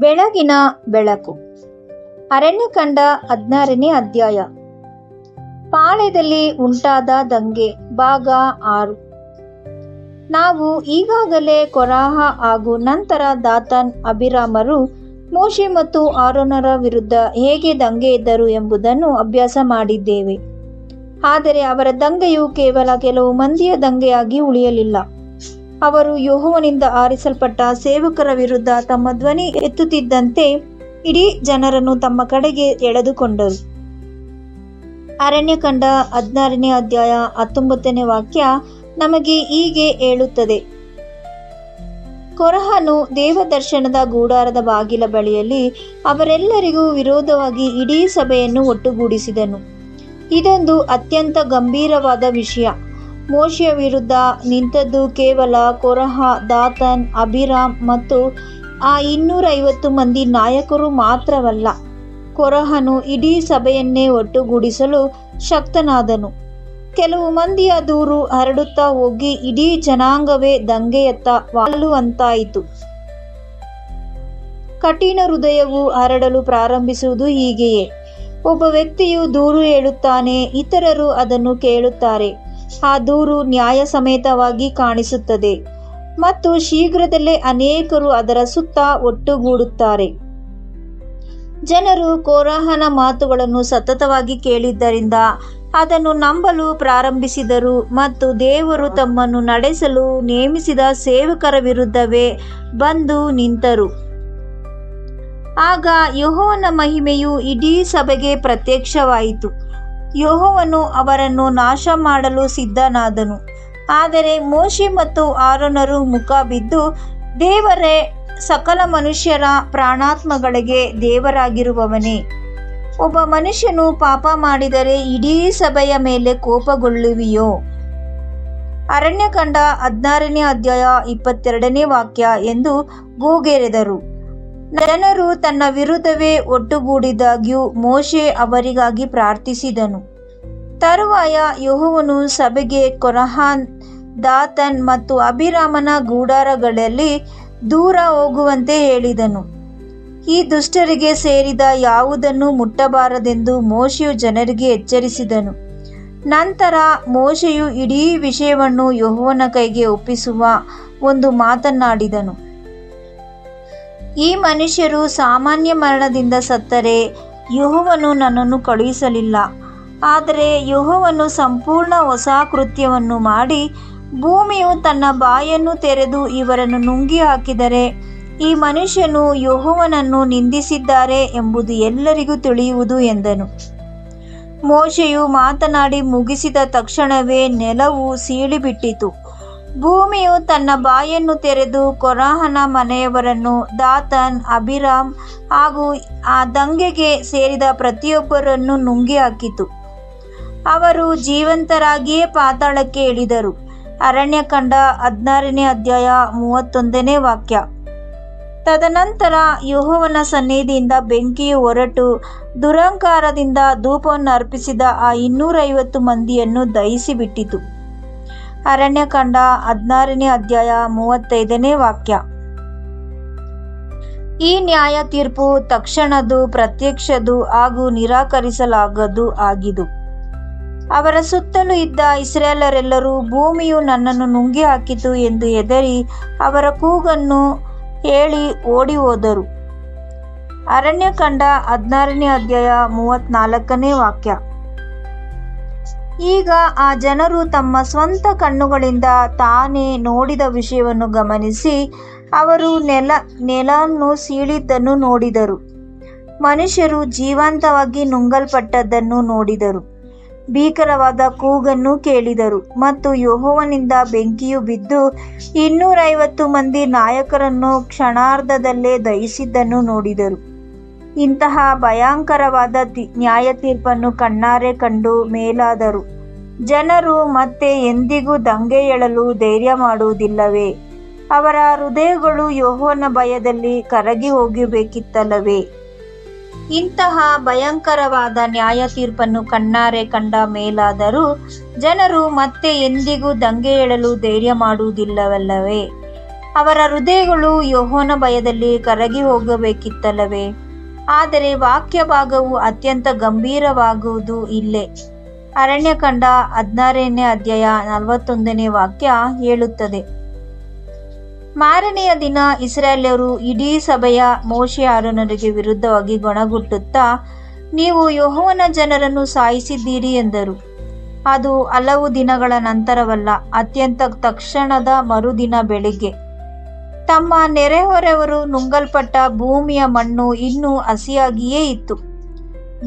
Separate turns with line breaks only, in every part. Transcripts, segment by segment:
ಬೆಳಗಿನ ಬೆಳಕು. ಅರಣ್ಯಕಾಂಡ 16ನೇ ಅಧ್ಯಾಯ. ಪಾಳ್ಯದಲ್ಲಿ ಉಂಟಾದ ದಂಗೆ ಭಾಗ 6. ನಾವು ಈಗಾಗಲೇ ಕೊರಹ ಹಾಗೂ ನಂತರ ದಾತಾನ್ ಅಬಿರಾಮರು ಮೋಶೆ ಮತ್ತು ಆರೋನರ ವಿರುದ್ಧ ಹೇಗೆ ದಂಗೆ ಎದ್ದರು ಎಂಬುದನ್ನು ಅಭ್ಯಾಸ ಮಾಡಿದ್ದೇವೆ. ಆದರೆ ಅವರ ದಂಗೆಯು ಕೇವಲ ಕೆಲವು ಮಂದಿಯ ದಂಗೆಯಾಗಿ ಉಳಿಯಲಿಲ್ಲ. ಅವರು ಯೆಹೋವನಿಂದ ಆರಿಸಲ್ಪಟ್ಟ ಸೇವಕರ ವಿರುದ್ಧ ತಮ್ಮ ಧ್ವನಿ ಎತ್ತುತ್ತಿದ್ದಂತೆ ಇಡೀ ಜನರನ್ನು ತಮ್ಮ ಕಡೆಗೆ ಎಳೆದುಕೊಂಡರು. ಅರಣ್ಯಕಾಂಡ 16ನೇ ಅಧ್ಯಾಯ 19ನೇ ವಾಕ್ಯ ನಮಗೆ ಹೀಗೆ ಹೇಳುತ್ತದೆ: ಕೊರಹನು ದೇವದರ್ಶನದ ಗುಡಾರದ ಬಾಗಿಲ ಬಳಿಯಲ್ಲಿ ಅವರೆಲ್ಲರಿಗೂ ವಿರೋಧವಾಗಿ ಇಡೀ ಸಭೆಯನ್ನು ಒಟ್ಟುಗೂಡಿಸಿದನು. ಇದೊಂದು ಅತ್ಯಂತ ಗಂಭೀರವಾದ ವಿಷಯ. ಮೋಶೆಯ ವಿರುದ್ಧ ನಿಂತದ್ದು ಕೇವಲ ಕೊರಹ, ದಾತಾನ್, ಅಬಿರಾಮ್ ಮತ್ತು ಆ 250 ಮಂದಿ ನಾಯಕರು ಮಾತ್ರವಲ್ಲ. ಕೊರಹನು ಇಡೀ ಸಭೆಯನ್ನೇ ಒಟ್ಟುಗೂಡಿಸಲು ಶಕ್ತನಾದನು. ಕೆಲವು ಮಂದಿಯ ದೂರು ಹರಡುತ್ತಾ ಹೋಗಿ ಇಡೀ ಜನಾಂಗವೇ ದಂಗೆಯತ್ತ ವಾಲುವಂತಾಯಿತು. ಕಠಿಣ ಹೃದಯವು ಹರಡಲು ಪ್ರಾರಂಭಿಸುವುದು ಹೀಗೆಯೇ. ಒಬ್ಬ ವ್ಯಕ್ತಿಯು ದೂರು ಹೇಳುತ್ತಾನೆ, ಇತರರು ಅದನ್ನು ಕೇಳುತ್ತಾರೆ. ಆ ದೂರು ನ್ಯಾಯ ಸಮೇತವಾಗಿ ಕಾಣಿಸುತ್ತದೆ ಮತ್ತು ಶೀಘ್ರದಲ್ಲೇ ಅನೇಕರು ಅದರ ಸುತ್ತ ಒಟ್ಟುಗೂಡುತ್ತಾರೆ. ಜನರು ಕೊರಹನ ಮಾತುಗಳನ್ನು ಸತತವಾಗಿ ಕೇಳಿದ್ದರಿಂದ ಅದನ್ನು ನಂಬಲು ಪ್ರಾರಂಭಿಸಿದರು ಮತ್ತು ದೇವರು ತಮ್ಮನ್ನು ನಡೆಸಲು ನೇಮಿಸಿದ ಸೇವಕರ ವಿರುದ್ಧವೇ ಬಂದು ನಿಂತರು. ಆಗ ಯೆಹೋವನ ಮಹಿಮೆಯು ಇಡೀ ಸಭೆಗೆ ಪ್ರತ್ಯಕ್ಷವಾಯಿತು. ಯೆಹೋವನು ಅವರನ್ನು ನಾಶ ಮಾಡಲು ಸಿದ್ಧನಾದನು. ಆದರೆ ಮೋಶೆ ಮತ್ತು ಆರೋನರು ಮುಖ ಬಿದ್ದು, ದೇವರೇ, ಸಕಲ ಮನುಷ್ಯರ ಪ್ರಾಣಾತ್ಮಗಳಿಗೆ ದೇವರಾಗಿರುವವನೇ, ಒಬ್ಬ ಮನುಷ್ಯನು ಪಾಪ ಮಾಡಿದರೆ ಇಡೀ ಸಭೆಯ ಮೇಲೆ ಕೋಪಗೊಳ್ಳುವಿಯೋ? ಅರಣ್ಯಕಾಂಡ 16ನೇ ಅಧ್ಯಾಯ 22ನೇ ವಾಕ್ಯ ಎಂದು ಗೋಗೆರೆದರು. ಜನರು ತನ್ನ ವಿರುದ್ಧವೇ ಒಟ್ಟುಗೂಡಿದಾಗ್ಯೂ ಮೋಶೆ ಅವರಿಗಾಗಿ ಪ್ರಾರ್ಥಿಸಿದನು. ತರುವಾಯ ಯೆಹೋವನು ಸಭೆಗೆ ಕೊರಹ, ದಾತಾನ್ ಮತ್ತು ಅಬಿರಾಮನ ಗುಡಾರಗಳಲ್ಲಿ ದೂರ ಹೋಗುವಂತೆ ಹೇಳಿದನು. ಈ ದುಷ್ಟರಿಗೆ ಸೇರಿದ ಯಾವುದನ್ನು ಮುಟ್ಟಬಾರದೆಂದು ಮೋಶೆಯು ಜನರಿಗೆ ಎಚ್ಚರಿಸಿದನು. ನಂತರ ಮೋಶೆಯು ಇಡೀ ವಿಷಯವನ್ನು ಯೆಹೋವನ ಕೈಗೆ ಒಪ್ಪಿಸುವ ಒಂದು ಮಾತನ್ನಾಡಿದನು. ಈ ಮನುಷ್ಯರು ಸಾಮಾನ್ಯ ಮರಣದಿಂದ ಸತ್ತರೆ ಯೆಹೋವನು ನನ್ನನ್ನು ಕಳುಹಿಸಲಿಲ್ಲ. ಆದರೆ ಯೆಹೋವನು ಸಂಪೂರ್ಣ ಹೊಸ ಕೃತ್ಯವನ್ನು ಮಾಡಿ ಭೂಮಿಯು ತನ್ನ ಬಾಯನ್ನು ತೆರೆದು ಇವರನ್ನು ನುಂಗಿ ಹಾಕಿದರೆ ಈ ಮನುಷ್ಯನು ಯೆಹೋವನನ್ನು ನಿಂದಿಸಿದ್ದಾರೆ ಎಂಬುದು ಎಲ್ಲರಿಗೂ ತಿಳಿಯುವುದು ಎಂದನು. ಮೋಶೆಯು ಮಾತನಾಡಿ ಮುಗಿಸಿದ ತಕ್ಷಣವೇ ನೆಲವು ಸೀಳಿಬಿಟ್ಟಿತು. ಭೂಮಿಯು ತನ್ನ ಬಾಯನ್ನು ತೆರೆದು ಕೊರಹನ ಮನೆಯವರನ್ನು, ದಾತಾನ್, ಅಬಿರಾಮ್ ಹಾಗೂ ಆ ದಂಗೆಗೆ ಸೇರಿದ ಪ್ರತಿಯೊಬ್ಬರನ್ನು ನುಂಗಿ ಹಾಕಿತು. ಅವರು ಜೀವಂತರಾಗಿಯೇ ಪಾತಾಳಕ್ಕೆ ಇಳಿದರು. ಅರಣ್ಯಕಾಂಡ 16ನೇ ಅಧ್ಯಾಯ 31ನೇ ವಾಕ್ಯ. ತದನಂತರ ಯೆಹೋವನ ಸನ್ನಿಧಿಯಿಂದ ಬೆಂಕಿಯು ಹೊರಟು ದುರಹಂಕಾರದಿಂದ ಧೂಪವನ್ನು ಅರ್ಪಿಸಿದ ಆ 250 ಮಂದಿಯನ್ನು ದಹಿಸಿಬಿಟ್ಟಿತು. ಅರಣ್ಯಕಾಂಡ 16ನೇ ಅಧ್ಯಾಯ 35ನೇ ವಾಕ್ಯ. ಈ ನ್ಯಾಯ ತೀರ್ಪು ತಕ್ಷಣದ್ದು, ಪ್ರತ್ಯಕ್ಷದ್ದು ಹಾಗೂ ನಿರಾಕರಿಸಲಾಗದು ಆಗಿದು. ಅವರ ಸುತ್ತಲೂ ಇದ್ದ ಇಸ್ರಾಯೇಲರೆಲ್ಲರೂ ಭೂಮಿಯು ನನ್ನನ್ನು ನುಂಗಿ ಹಾಕಿತು ಎಂದು ಹೆದರಿ ಅವರ ಕೂಗನ್ನು ಹೇಳಿ ಓಡಿ ಹೋದರು. ಅರಣ್ಯಕಾಂಡ 16ನೇ ಅಧ್ಯಾಯ 34ನೇ ವಾಕ್ಯ. ಈಗ ಆ ಜನರು ತಮ್ಮ ಸ್ವಂತ ಕಣ್ಣುಗಳಿಂದ ತಾನೇ ನೋಡಿದ ವಿಷಯವನ್ನು ಗಮನಿಸಿ ಅವರು ನೆಲವನ್ನು ಸೀಳಿದ್ದನ್ನು ನೋಡಿದರು. ಮನುಷ್ಯರು ಜೀವಂತವಾಗಿ ನುಂಗಲ್ಪಟ್ಟದ್ದನ್ನು ನೋಡಿದರು. ಭೀಕರವಾದ ಕೂಗನ್ನು ಕೇಳಿದರು ಮತ್ತು ಯೆಹೋವನಿಂದ ಬೆಂಕಿಯು ಬಿದ್ದು 250 ಮಂದಿ ನಾಯಕರನ್ನು ಕ್ಷಣಾರ್ಧದಲ್ಲೇ ದಹಿಸಿದ್ದನ್ನು ನೋಡಿದರು. ಇಂತಹ ಭಯಂಕರವಾದ ನ್ಯಾಯ ತೀರ್ಪನ್ನು ಕಣ್ಣಾರೆ ಕಂಡು ಮೇಲಾದರೂ ಜನರು ಮತ್ತೆ ಎಂದಿಗೂ ದಂಗೆ ಏಳಲು ಧೈರ್ಯ ಮಾಡುವುದಿಲ್ಲವೇ? ಅವರ ಹೃದಯಗಳು ಯೆಹೋವನ ಭಯದಲ್ಲಿ ಕರಗಿ ಹೋಗಬೇಕಿತ್ತಲ್ಲವೇ? ಇಂತಹ ಭಯಂಕರವಾದ ನ್ಯಾಯ ತೀರ್ಪನ್ನು ಕಣ್ಣಾರೆ ಕಂಡ ಮೇಲಾದರೂ ಜನರು ಮತ್ತೆ ಎಂದಿಗೂ ದಂಗೆ ಏಳಲು ಧೈರ್ಯ ಮಾಡುವುದಿಲ್ಲವಲ್ಲವೇ? ಅವರ ಹೃದಯಗಳು ಯೆಹೋವನ ಭಯದಲ್ಲಿ ಕರಗಿ ಹೋಗಬೇಕಿತ್ತಲ್ಲವೇ? ಆದರೆ ವಾಕ್ಯ ಭಾಗವು ಅತ್ಯಂತ ಗಂಭೀರವಾಗುವುದು ಇಲ್ಲೇ. ಅರಣ್ಯಕಾಂಡ 16ನೇ ಅಧ್ಯಾಯ 41ನೇ ವಾಕ್ಯ ಹೇಳುತ್ತದೆ. ಮಾರನೆಯ ದಿನ ಇಸ್ರಾಯೇಲ್ಯರು ಇಡೀ ಸಭೆಯ ಮೋಶೆ ಆರೋನರಿಗೆ ವಿರುದ್ಧವಾಗಿ ಗೊಣಗುಟ್ಟುತ್ತಾ, ನೀವು ಯೆಹೋವನ ಜನರನ್ನು ಸಾಯಿಸಿದ್ದೀರಿ ಎಂದರು. ಅದು ಹಲವು ದಿನಗಳ ನಂತರವಲ್ಲ, ಅತ್ಯಂತ ತಕ್ಷಣದ ಮರುದಿನ ಬೆಳಿಗ್ಗೆ. ತಮ್ಮ ನೆರೆಹೊರೆಯವರು ನುಂಗಲ್ಪಟ್ಟ ಭೂಮಿಯ ಮಣ್ಣು ಇನ್ನೂ ಹಸಿಯಾಗಿಯೇ ಇತ್ತು.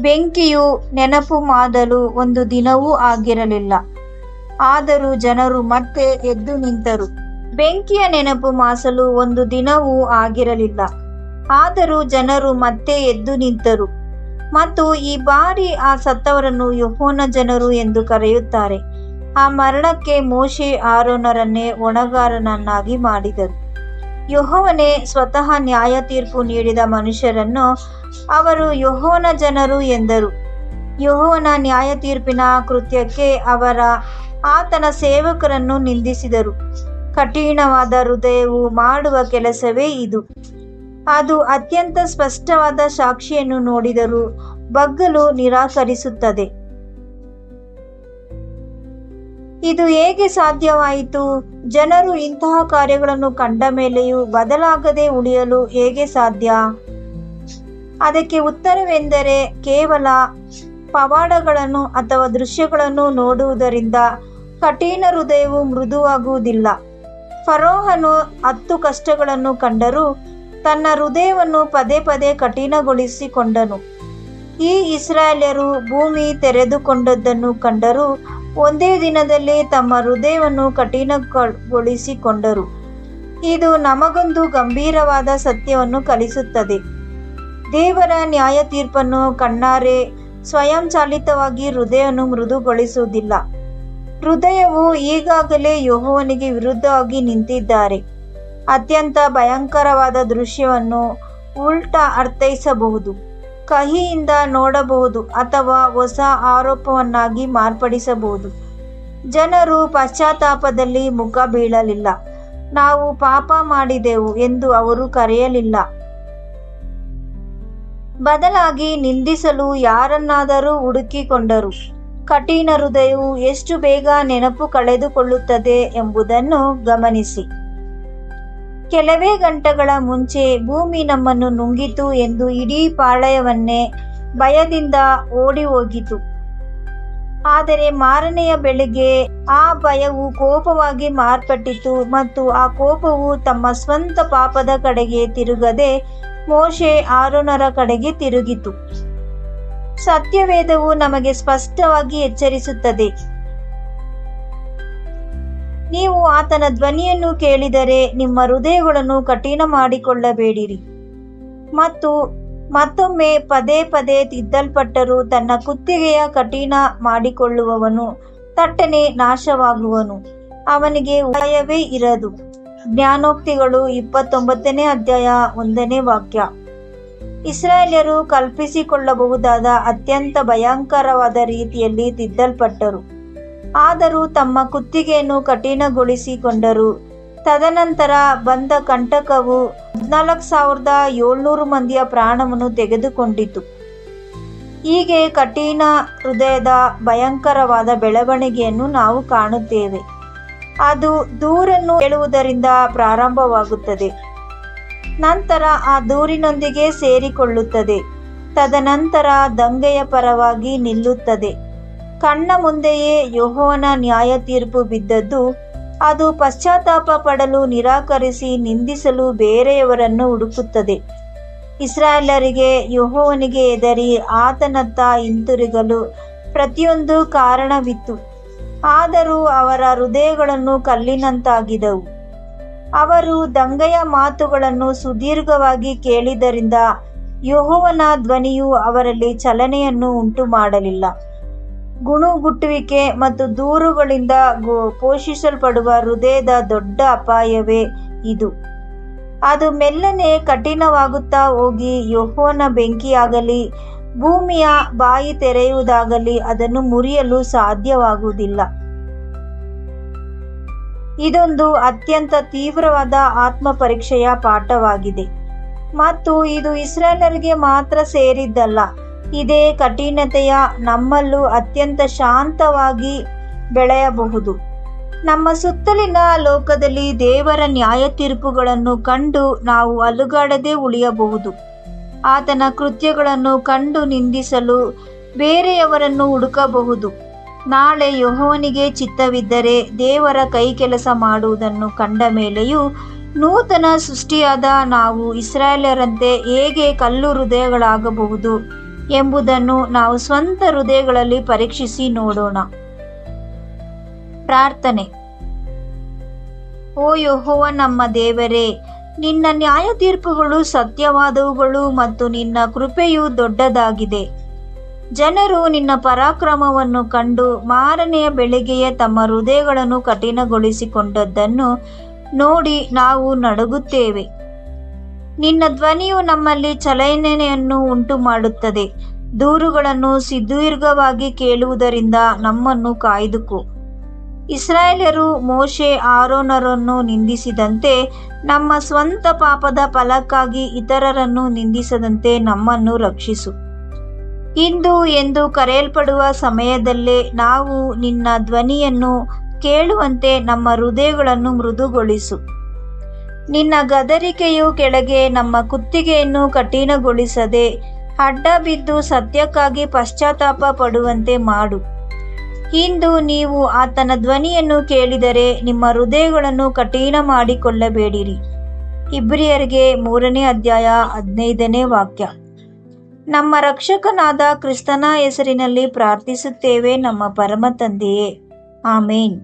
ಬೆಂಕಿಯು ನೆನಪು ಮಾಡಲು ಒಂದು ದಿನವೂ ಆಗಿರಲಿಲ್ಲ. ಆದರೂ ಜನರು ಮತ್ತೆ ಎದ್ದು ನಿಂತರು. ಬೆಂಕಿಯ ನೆನಪು ಮಾಸಲು ಒಂದು ದಿನವೂ ಆಗಿರಲಿಲ್ಲ. ಆದರೂ ಜನರು ಮತ್ತೆ ಎದ್ದು ನಿಂತರು. ಮತ್ತು ಈ ಬಾರಿ ಆ ಸತ್ತವರನ್ನು ಯೆಹೋವನ ಜನರು ಎಂದು ಕರೆಯುತ್ತಾರೆ. ಆ ಮರಣಕ್ಕೆ ಮೋಶೆ ಆರೋನರನ್ನೇ ಹೊಣೆಗಾರನನ್ನಾಗಿ ಮಾಡಿದರು. ಯೆಹೋವನೇ ಸ್ವತಃ ನ್ಯಾಯ ತೀರ್ಪು ನೀಡಿದ ಮನುಷ್ಯರನ್ನು ಅವರು ಯೆಹೋವನ ಜನರು ಎಂದರು. ಯೆಹೋವನ ನ್ಯಾಯ ತೀರ್ಪಿನ ಕೃತ್ಯಕ್ಕೆ ಆತನ ಸೇವಕರನ್ನು ನಿಂದಿಸಿದರು. ಕಠಿಣವಾದ ಹೃದಯವು ಮಾಡುವ ಕೆಲಸವೇ ಇದು. ಅದು ಅತ್ಯಂತ ಸ್ಪಷ್ಟವಾದ ಸಾಕ್ಷಿಯನ್ನು ನೋಡಿದರೂ ಬಗ್ಗಲು ನಿರಾಕರಿಸುತ್ತದೆ. ಇದು ಹೇಗೆ ಸಾಧ್ಯವಾಯಿತು? ಜನರು ಇಂತಹ ಕಾರ್ಯಗಳನ್ನು ಕಂಡ ಮೇಲೆಯೂ ಬದಲಾಗದೆ ಉಳಿಯಲು ಹೇಗೆ ಸಾಧ್ಯ? ಅದಕ್ಕೆ ಉತ್ತರವೆಂದರೆ, ಕೇವಲ ಪವಾಡಗಳನ್ನು ಅಥವಾ ದೃಶ್ಯಗಳನ್ನು ನೋಡುವುದರಿಂದ ಕಠಿಣ ಹೃದಯವು ಮೃದುವಾಗುವುದಿಲ್ಲ. ಫರೋಹನು 10 ಕಷ್ಟಗಳನ್ನು ಕಂಡರೂ ತನ್ನ ಹೃದಯವನ್ನು ಪದೇ ಪದೇ ಕಠಿಣಗೊಳಿಸಿಕೊಂಡನು. ಈ ಇಸ್ರಾಯೇಲ್ಯರು ಭೂಮಿ ತೆರೆದುಕೊಂಡದ್ದನ್ನು ಕಂಡರೂ ಒಂದೇ ದಿನದಲ್ಲಿ ತಮ್ಮ ಹೃದಯವನ್ನು ಕಠಿಣಗೊಳಿಸಿಕೊಂಡರು. ಇದು ನಮಗೊಂದು ಗಂಭೀರವಾದ ಸತ್ಯವನ್ನು ಕಲಿಸುತ್ತದೆ. ದೇವರ ನ್ಯಾಯ ತೀರ್ಪನ್ನು ಕಣ್ಣಾರೆ ಸ್ವಯಂಚಾಲಿತವಾಗಿ ಹೃದಯವನ್ನು ಮೃದುಗೊಳಿಸುವುದಿಲ್ಲ. ಹೃದಯವು ಈಗಾಗಲೇ ಯೆಹೋವನಿಗೆ ವಿರುದ್ಧವಾಗಿ ನಿಂತಿದ್ದಾರೆ. ಅತ್ಯಂತ ಭಯಂಕರವಾದ ದೃಶ್ಯವನ್ನು ಉಲ್ಟಾ ಅರ್ಥೈಸಬಹುದು, ಕಹಿಯಿಂದ ನೋಡಬಹುದು ಅಥವಾ ಹೊಸ ಆರೋಪವನ್ನಾಗಿ ಮಾರ್ಪಡಿಸಬಹುದು. ಜನರು ಪಶ್ಚಾತ್ತಾಪದಲ್ಲಿ ಮುಖ ಬೀಳಲಿಲ್ಲ. ನಾವು ಪಾಪ ಮಾಡಿದೆವು ಎಂದು ಅವರು ಕರೆಯಲಿಲ್ಲ. ಬದಲಾಗಿ ನಿಂದಿಸಲು ಯಾರನ್ನಾದರೂ ಹುಡುಕಿಕೊಂಡರು. ಕಠಿಣ ಹೃದಯವು ಎಷ್ಟು ಬೇಗ ನೆನಪು ಕಳೆದುಕೊಳ್ಳುತ್ತದೆ ಎಂಬುದನ್ನು ಗಮನಿಸಿ. ಕೆಲವೇ ಗಂಟೆಗಳ ಮುಂಚೆ ಭೂಮಿ ನಮ್ಮನ್ನು ನುಂಗಿತು ಎಂದು ಇಡೀ ಪಾಳೆಯವನ್ನೇ ಭಯದಿಂದ ಓಡಿ ಹೋಗಿತು. ಆದರೆ ಮಾರನೆಯ ಬೆಳಿಗ್ಗೆ ಆ ಭಯವು ಕೋಪವಾಗಿ ಮಾರ್ಪಟ್ಟಿತು ಮತ್ತು ಆ ಕೋಪವು ತಮ್ಮ ಸ್ವಂತ ಪಾಪದ ಕಡೆಗೆ ತಿರುಗದೆ ಮೋಶೆ ಆರೋನರ ಕಡೆಗೆ ತಿರುಗಿತು. ಸತ್ಯವೇದವು ನಮಗೆ ಸ್ಪಷ್ಟವಾಗಿ ಎಚ್ಚರಿಸುತ್ತದೆ. ನೀವು ಆತನ ಧ್ವನಿಯನ್ನು ಕೇಳಿದರೆ ನಿಮ್ಮ ಹೃದಯಗಳನ್ನು ಕಠಿಣ ಮಾಡಿಕೊಳ್ಳಬೇಡಿರಿ. ಮತ್ತು ಮತ್ತೊಮ್ಮೆ ಪದೇ ಪದೇ ತಿದ್ದಲ್ಪಟ್ಟರೂ ತನ್ನ ಕುತ್ತಿಗೆಯ ಕಠಿಣ ಮಾಡಿಕೊಳ್ಳುವವನು ತಟ್ಟನೆ ನಾಶವಾಗುವನು. ಅವನಿಗೆ ಉಪಾಯವೇ ಇರದು. ಜ್ಞಾನೋಕ್ತಿಗಳು 29ನೇ ಅಧ್ಯಾಯ 1ನೇ ವಾಕ್ಯ. ಇಸ್ರಾಯೇಲ್ಯರು ಕಲ್ಪಿಸಿಕೊಳ್ಳಬಹುದಾದ ಅತ್ಯಂತ ಭಯಂಕರವಾದ ರೀತಿಯಲ್ಲಿ ತಿದ್ದಲ್ಪಟ್ಟರು. ಆದರೂ ತಮ್ಮ ಕುತ್ತಿಗೆಯನ್ನು ಕಠಿಣಗೊಳಿಸಿಕೊಂಡರು. ತದನಂತರ ಬಂದ ಕಂಟಕವು 14,700 ಮಂದಿಯ ಪ್ರಾಣವನ್ನು ತೆಗೆದುಕೊಂಡಿತು. ಹೀಗೆ ಕಠಿಣ ಹೃದಯದ ಭಯಂಕರವಾದ ಬೆಳವಣಿಗೆಯನ್ನು ನಾವು ಕಾಣುತ್ತೇವೆ. ಅದು ದೂರನ್ನು ಹೇಳುವುದರಿಂದ ಪ್ರಾರಂಭವಾಗುತ್ತದೆ. ನಂತರ ಆ ದೂರಿನೊಂದಿಗೆ ಸೇರಿಕೊಳ್ಳುತ್ತದೆ. ತದನಂತರ ದಂಗೆಯ ಪರವಾಗಿ ನಿಲ್ಲುತ್ತದೆ. ಕಣ್ಣ ಮುಂದೆಯೇ ಯೆಹೋವನ ನ್ಯಾಯ ತೀರ್ಪು ಬಿದ್ದದ್ದು. ಅದು ಪಶ್ಚಾತ್ತಾಪ ಪಡಲು ನಿರಾಕರಿಸಿ ನಿಂದಿಸಲು ಬೇರೆಯವರನ್ನು ಹುಡುಕುತ್ತದೆ. ಇಸ್ರಾಯೇಲ್ಯರಿಗೆ ಯೆಹೋವನಿಗೆ ಹೆದರಿ ಆತನತ್ತ ಹಿಂತಿರುಗಲು ಪ್ರತಿಯೊಂದು ಕಾರಣವಿತ್ತು. ಆದರೂ ಅವರ ಹೃದಯಗಳನ್ನು ಕಲ್ಲಿನಂತಾಗಿದ್ದವು. ಅವರು ದಂಗೆಯ ಮಾತುಗಳನ್ನು ಸುದೀರ್ಘವಾಗಿ ಕೇಳಿದ್ದರಿಂದ ಯೆಹೋವನ ಧ್ವನಿಯು ಅವರಲ್ಲಿ ಚಲನೆಯನ್ನು ಉಂಟು ಮಾಡಲಿಲ್ಲ. ಗುಣುಗುಟ್ಟುವಿಕೆ ಮತ್ತು ದೂರುಗಳಿಂದ ಪೋಷಿಸಲ್ಪಡುವ ಹೃದಯದ ದೊಡ್ಡ ಅಪಾಯವೇ ಇದು. ಅದು ಮೆಲ್ಲನೆ ಕಠಿಣವಾಗುತ್ತಾ ಹೋಗಿ ಯೆಹೋವನ ಬೆಂಕಿಯಾಗಲಿ ಭೂಮಿಯ ಬಾಯಿ ತೆರೆಯುವುದಾಗಲಿ ಅದನ್ನು ಮುರಿಯಲು ಸಾಧ್ಯವಾಗುವುದಿಲ್ಲ. ಇದೊಂದು ಅತ್ಯಂತ ತೀವ್ರವಾದ ಆತ್ಮ ಪರೀಕ್ಷೆಯ ಪಾಠವಾಗಿದೆ ಮತ್ತು ಇದು ಇಸ್ರಾಯೇಲರಿಗೆ ಮಾತ್ರ ಸೇರಿದ್ದಲ್ಲ. ಇದೇ ಕಠಿಣತೆಯ ನಮ್ಮಲ್ಲೂ ಅತ್ಯಂತ ಶಾಂತವಾಗಿ ಬೆಳೆಯಬಹುದು. ನಮ್ಮ ಸುತ್ತಲಿನ ಲೋಕದಲ್ಲಿ ದೇವರ ನ್ಯಾಯ ತೀರ್ಪುಗಳನ್ನು ಕಂಡು ನಾವು ಅಲುಗಾಡದೆ ಉಳಿಯಬಹುದು. ಆತನ ಕೃತ್ಯಗಳನ್ನು ಕಂಡು ನಿಂದಿಸಲು ಬೇರೆಯವರನ್ನು ಹುಡುಕಬಹುದು. ನಾಳೆ ಯೆಹೋವನಿಗೆ ಚಿತ್ತವಿದ್ದರೆ ದೇವರ ಕೈಕೆಲಸ ಮಾಡುವುದನ್ನು ಕಂಡ ಮೇಲೆಯೂ ನೂತನ ಸೃಷ್ಟಿಯಾದ ನಾವು ಇಸ್ರಾಯೇಲರಂತೆ ಹೇಗೆ ಕಲ್ಲು ಹೃದಯಗಳಾಗಬಹುದು ಎಂಬುದನ್ನು ನಾವು ಸ್ವಂತ ಹೃದಯಗಳಲ್ಲಿ ಪರೀಕ್ಷಿಸಿ ನೋಡೋಣ. ಪ್ರಾರ್ಥನೆ. ಓ ಯೆಹೋವ ನಮ್ಮ ದೇವರೇ, ನಿನ್ನ ನ್ಯಾಯ ತೀರ್ಪುಗಳು ಸತ್ಯವಾದವುಗಳು ಮತ್ತು ನಿನ್ನ ಕೃಪೆಯು ದೊಡ್ಡದಾಗಿದೆ. ಜನರು ನಿನ್ನ ಪರಾಕ್ರಮವನ್ನು ಕಂಡು ಮಾರನೆಯ ಬೆಳಿಗ್ಗೆಯೇ ತಮ್ಮ ಹೃದಯಗಳನ್ನು ಕಠಿಣಗೊಳಿಸಿಕೊಂಡದ್ದನ್ನು ನೋಡಿ ನಾವು ನಡುಗುತ್ತೇವೆ. ನಿನ್ನ ಧ್ವನಿಯು ನಮ್ಮಲ್ಲಿ ಚಲನೆಯನ್ನು ಉಂಟು ಮಾಡುತ್ತದೆ. ದೂರುಗಳನ್ನು ಸುದೀರ್ಘವಾಗಿ ಕೇಳುವುದರಿಂದ ನಮ್ಮನ್ನು ಕಾಯ್ದುಕೋ. ಇಸ್ರಾಯೇಲ್ಯರು ಮೋಶೆ ಆರೋನರನ್ನು ನಿಂದಿಸಿದಂತೆ ನಮ್ಮ ಸ್ವಂತ ಪಾಪದ ಫಲಕ್ಕಾಗಿ ಇತರರನ್ನು ನಿಂದಿಸದಂತೆ ನಮ್ಮನ್ನು ರಕ್ಷಿಸು. ಇಂದು ಎಂದು ಕರೆಯಲ್ಪಡುವ ಸಮಯದಲ್ಲೇ ನಾವು ನಿನ್ನ ಧ್ವನಿಯನ್ನು ಕೇಳುವಂತೆ ನಮ್ಮ ಹೃದಯಗಳನ್ನು ಮೃದುಗೊಳಿಸು. ನಿನ್ನ ಗದರಿಕೆಯು ಕೆಳಗೆ ನಮ್ಮ ಕುತ್ತಿಗೆಯನ್ನು ಕಠಿಣಗೊಳಿಸದೆ ಅಡ್ಡ ಬಿದ್ದು ಸತ್ಯಕ್ಕಾಗಿ ಪಶ್ಚಾತ್ತಾಪ ಪಡುವಂತೆ ಮಾಡು. ಇಂದು ನೀವು ಆತನ ಧ್ವನಿಯನ್ನು ಕೇಳಿದರೆ ನಿಮ್ಮ ಹೃದಯಗಳನ್ನು ಕಠಿಣ ಮಾಡಿಕೊಳ್ಳಬೇಡಿರಿ. ಇಬ್ರಿಯರಿಗೆ 3ನೇ ಅಧ್ಯಾಯ 15ನೇ ವಾಕ್ಯ. ನಮ್ಮ ರಕ್ಷಕನಾದ ಕ್ರಿಸ್ತನ ಹೆಸರಿನಲ್ಲಿ ಪ್ರಾರ್ಥಿಸುತ್ತೇವೆ ನಮ್ಮ ಪರಮ ತಂದೆಯೇ, ಆಮೇನ್.